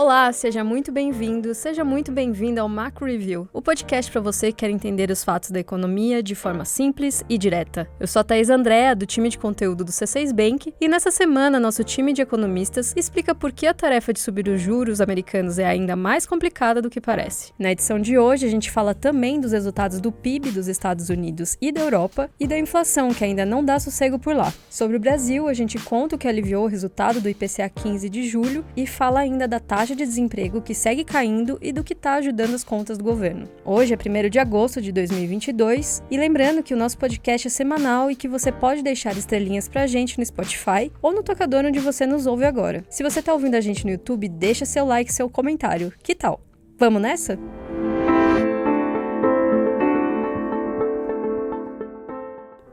Olá, seja muito bem-vindo, seja muito bem-vinda ao Macro Review, o podcast para você que quer entender os fatos da economia de forma simples e direta. Eu sou a Thaís Andréa, do time de conteúdo do C6 Bank, e nessa semana nosso time de economistas explica por que a tarefa de subir os juros americanos é ainda mais complicada do que parece. Na edição de hoje, a gente fala também dos resultados do PIB dos Estados Unidos e da Europa e da inflação, que ainda não dá sossego por lá. Sobre o Brasil, a gente conta o que aliviou o resultado do IPCA 15 de julho e fala ainda da taxa de desemprego que segue caindo e do que está ajudando as contas do governo. Hoje é 1º de agosto de 2022 e lembrando que o nosso podcast é semanal e que você pode deixar estrelinhas pra gente no Spotify ou no tocador onde você nos ouve agora. Se você tá ouvindo a gente no YouTube, deixa seu like e seu comentário. Que tal? Vamos nessa?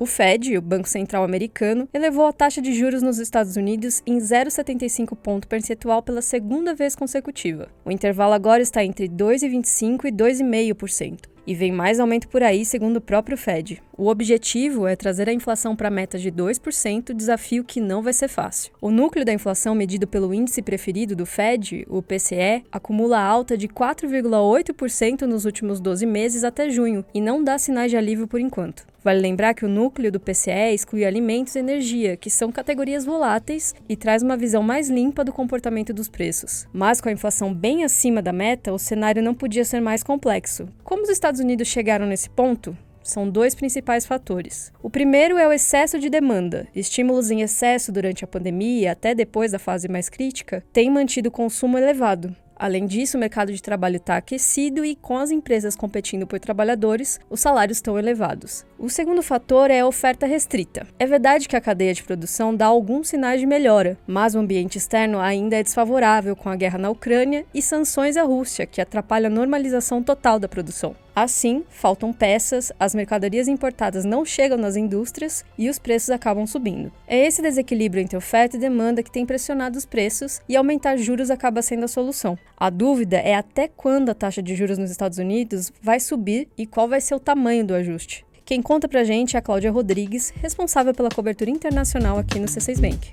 O Fed, o Banco Central Americano, elevou a taxa de juros nos Estados Unidos em 0,75 ponto percentual pela segunda vez consecutiva. O intervalo agora está entre 2,25% e 2,5%. E vem mais aumento por aí, segundo o próprio Fed. O objetivo é trazer a inflação para a meta de 2%, desafio que não vai ser fácil. O núcleo da inflação medido pelo índice preferido do Fed, o PCE, acumula alta de 4,8% nos últimos 12 meses até junho e não dá sinais de alívio por enquanto. Vale lembrar que o núcleo do PCE exclui alimentos e energia, que são categorias voláteis, e traz uma visão mais limpa do comportamento dos preços. Mas com a inflação bem acima da meta, o cenário não podia ser mais complexo. Como os Estados Unidos chegaram nesse ponto? São dois principais fatores. O primeiro é o excesso de demanda. Estímulos em excesso durante a pandemia, até depois da fase mais crítica, têm mantido o consumo elevado. Além disso, o mercado de trabalho está aquecido e, com as empresas competindo por trabalhadores, os salários estão elevados. O segundo fator é a oferta restrita. É verdade que a cadeia de produção dá alguns sinais de melhora, mas o ambiente externo ainda é desfavorável com a guerra na Ucrânia e sanções à Rússia, que atrapalham a normalização total da produção. Assim, faltam peças, as mercadorias importadas não chegam nas indústrias e os preços acabam subindo. É esse desequilíbrio entre oferta e demanda que tem pressionado os preços e aumentar juros acaba sendo a solução. A dúvida é até quando a taxa de juros nos Estados Unidos vai subir e qual vai ser o tamanho do ajuste. Quem conta pra gente é a Cláudia Rodrigues, responsável pela cobertura internacional aqui no C6 Bank.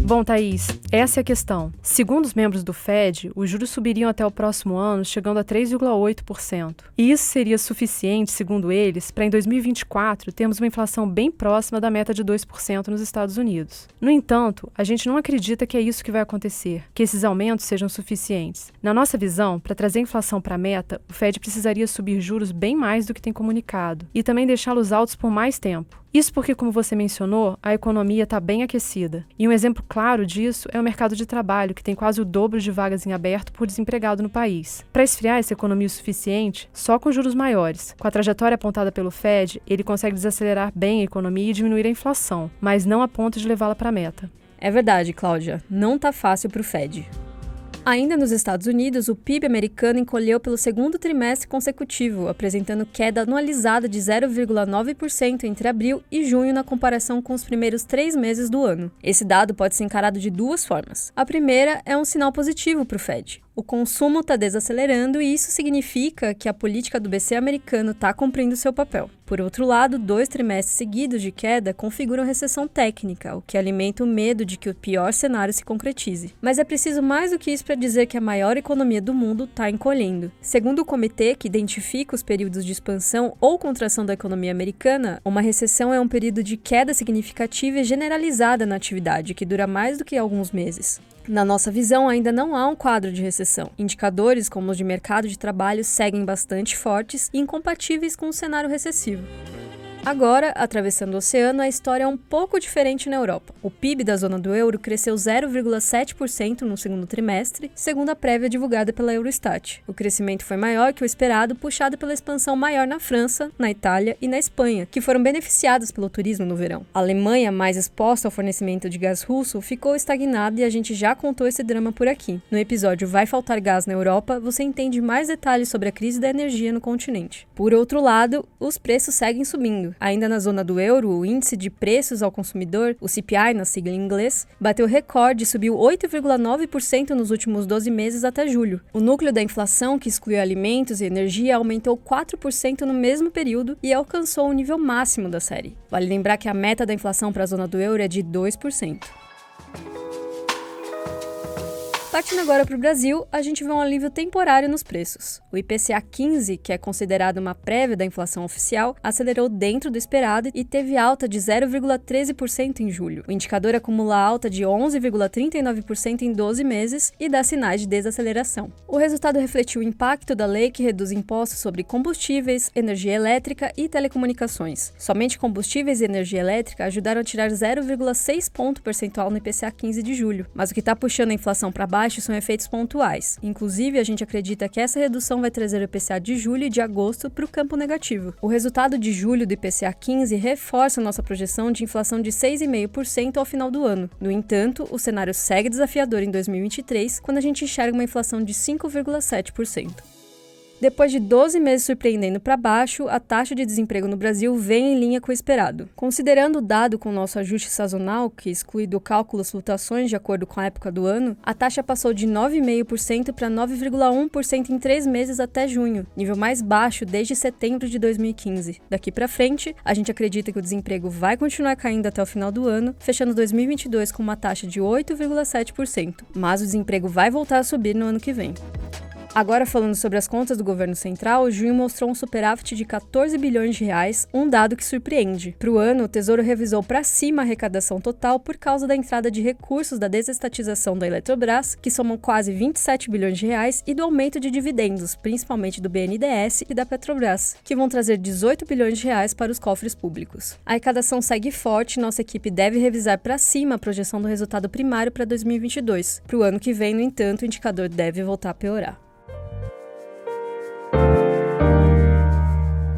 Bom, Thaís, essa é a questão. Segundo os membros do Fed, os juros subiriam até o próximo ano, chegando a 3,8%. E isso seria suficiente, segundo eles, para em 2024 termos uma inflação bem próxima da meta de 2% nos Estados Unidos. No entanto, a gente não acredita que é isso que vai acontecer, que esses aumentos sejam suficientes. Na nossa visão, para trazer a inflação para a meta, o Fed precisaria subir juros bem mais do que tem comunicado e também deixá-los altos por mais tempo. Isso porque, como você mencionou, a economia está bem aquecida. E um exemplo claro disso é o mercado de trabalho, que tem quase o dobro de vagas em aberto por desempregado no país. Para esfriar essa economia o suficiente, só com juros maiores. Com a trajetória apontada pelo Fed, ele consegue desacelerar bem a economia e diminuir a inflação, mas não a ponto de levá-la para a meta. É verdade, Cláudia, não tá fácil para o Fed. Ainda nos Estados Unidos, o PIB americano encolheu pelo segundo trimestre consecutivo, apresentando queda anualizada de 0,9% entre abril e junho na comparação com os primeiros 3 meses do ano. Esse dado pode ser encarado de duas formas. A primeira é um sinal positivo para o Fed. O consumo está desacelerando e isso significa que a política do BC americano está cumprindo seu papel. Por outro lado, 2 trimestres seguidos de queda configuram recessão técnica, o que alimenta o medo de que o pior cenário se concretize. Mas é preciso mais do que isso para dizer que a maior economia do mundo está encolhendo. Segundo o comitê que identifica os períodos de expansão ou contração da economia americana, uma recessão é um período de queda significativa e generalizada na atividade, que dura mais do que alguns meses. Na nossa visão, ainda não há um quadro de recessão. Indicadores como os de mercado de trabalho seguem bastante fortes e incompatíveis com o cenário recessivo. Agora, atravessando o oceano, a história é um pouco diferente na Europa. O PIB da zona do euro cresceu 0,7% no segundo trimestre, segundo a prévia divulgada pela Eurostat. O crescimento foi maior que o esperado, puxado pela expansão maior na França, na Itália e na Espanha, que foram beneficiadas pelo turismo no verão. A Alemanha, mais exposta ao fornecimento de gás russo, ficou estagnada e a gente já contou esse drama por aqui. No episódio Vai Faltar Gás na Europa, você entende mais detalhes sobre a crise da energia no continente. Por outro lado, os preços seguem subindo. Ainda na zona do euro, o índice de preços ao consumidor, o CPI na sigla em inglês, bateu recorde e subiu 8,9% nos últimos 12 meses até julho. O núcleo da inflação, que exclui alimentos e energia, aumentou 4% no mesmo período e alcançou o nível máximo da série. Vale lembrar que a meta da inflação para a zona do euro é de 2%. Partindo agora para o Brasil, a gente vê um alívio temporário nos preços. O IPCA 15, que é considerado uma prévia da inflação oficial, acelerou dentro do esperado e teve alta de 0,13% em julho. O indicador acumula alta de 11,39% em 12 meses e dá sinais de desaceleração. O resultado refletiu o impacto da lei que reduz impostos sobre combustíveis, energia elétrica e telecomunicações. Somente combustíveis e energia elétrica ajudaram a tirar 0,6 ponto percentual no IPCA 15 de julho, mas o que está puxando a inflação para baixo são efeitos pontuais. Inclusive, a gente acredita que essa redução vai trazer o IPCA de julho e de agosto para o campo negativo. O resultado de julho do IPCA 15 reforça a nossa projeção de inflação de 6,5% ao final do ano. No entanto, o cenário segue desafiador em 2023, quando a gente enxerga uma inflação de 5,7%. Depois de 12 meses surpreendendo para baixo, a taxa de desemprego no Brasil vem em linha com o esperado. Considerando o dado com o nosso ajuste sazonal, que exclui do cálculo as flutuações de acordo com a época do ano, a taxa passou de 9,5% para 9,1% em 3 meses até junho, nível mais baixo desde setembro de 2015. Daqui para frente, a gente acredita que o desemprego vai continuar caindo até o final do ano, fechando 2022 com uma taxa de 8,7%, mas o desemprego vai voltar a subir no ano que vem. Agora, falando sobre as contas do governo central, junho mostrou um superávit de 14 bilhões de reais, um dado que surpreende. Para o ano, o Tesouro revisou para cima a arrecadação total por causa da entrada de recursos da desestatização da Eletrobras, que somam quase 27 bilhões de reais, e do aumento de dividendos, principalmente do BNDES e da Petrobras, que vão trazer 18 bilhões de reais para os cofres públicos. A arrecadação segue forte e nossa equipe deve revisar para cima a projeção do resultado primário para 2022. Para o ano que vem, no entanto, o indicador deve voltar a piorar.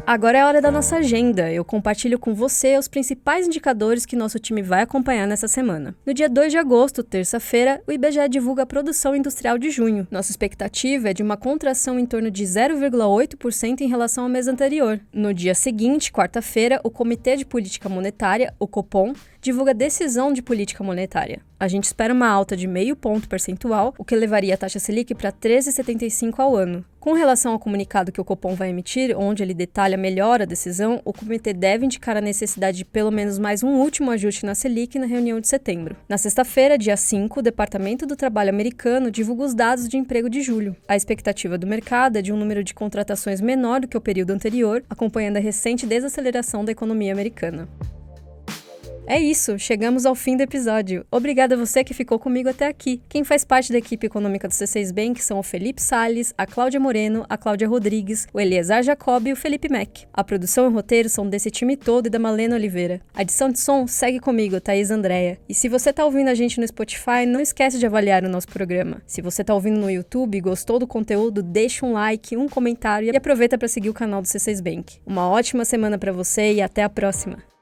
Agora é a hora da nossa agenda. Eu compartilho com você os principais indicadores que nosso time vai acompanhar nessa semana. No dia 2 de agosto, terça-feira, o IBGE divulga a produção industrial de junho. Nossa expectativa é de uma contração em torno de 0,8% em relação ao mês anterior. No dia seguinte, quarta-feira, o Comitê de Política Monetária, o Copom, divulga decisão de política monetária. A gente espera uma alta de 0,5 ponto percentual, o que levaria a taxa Selic para 13,75 ao ano. Com relação ao comunicado que o Copom vai emitir, onde ele detalha melhor a decisão, o comitê deve indicar a necessidade de pelo menos mais um último ajuste na Selic na reunião de setembro. Na sexta-feira, dia 5, o Departamento do Trabalho americano divulga os dados de emprego de julho. A expectativa do mercado é de um número de contratações menor do que o período anterior, acompanhando a recente desaceleração da economia americana. É isso, chegamos ao fim do episódio. Obrigada a você que ficou comigo até aqui. Quem faz parte da equipe econômica do C6 Bank são o Felipe Salles, a Cláudia Moreno, a Cláudia Rodrigues, o Eliezer Jacob e o Felipe Mack. A produção e o roteiro são desse time todo e da Malena Oliveira. A edição de som segue comigo, Thaís Andréa. E se você tá ouvindo a gente no Spotify, não esquece de avaliar o nosso programa. Se você tá ouvindo no YouTube e gostou do conteúdo, deixa um like, um comentário e aproveita para seguir o canal do C6 Bank. Uma ótima semana para você e até a próxima!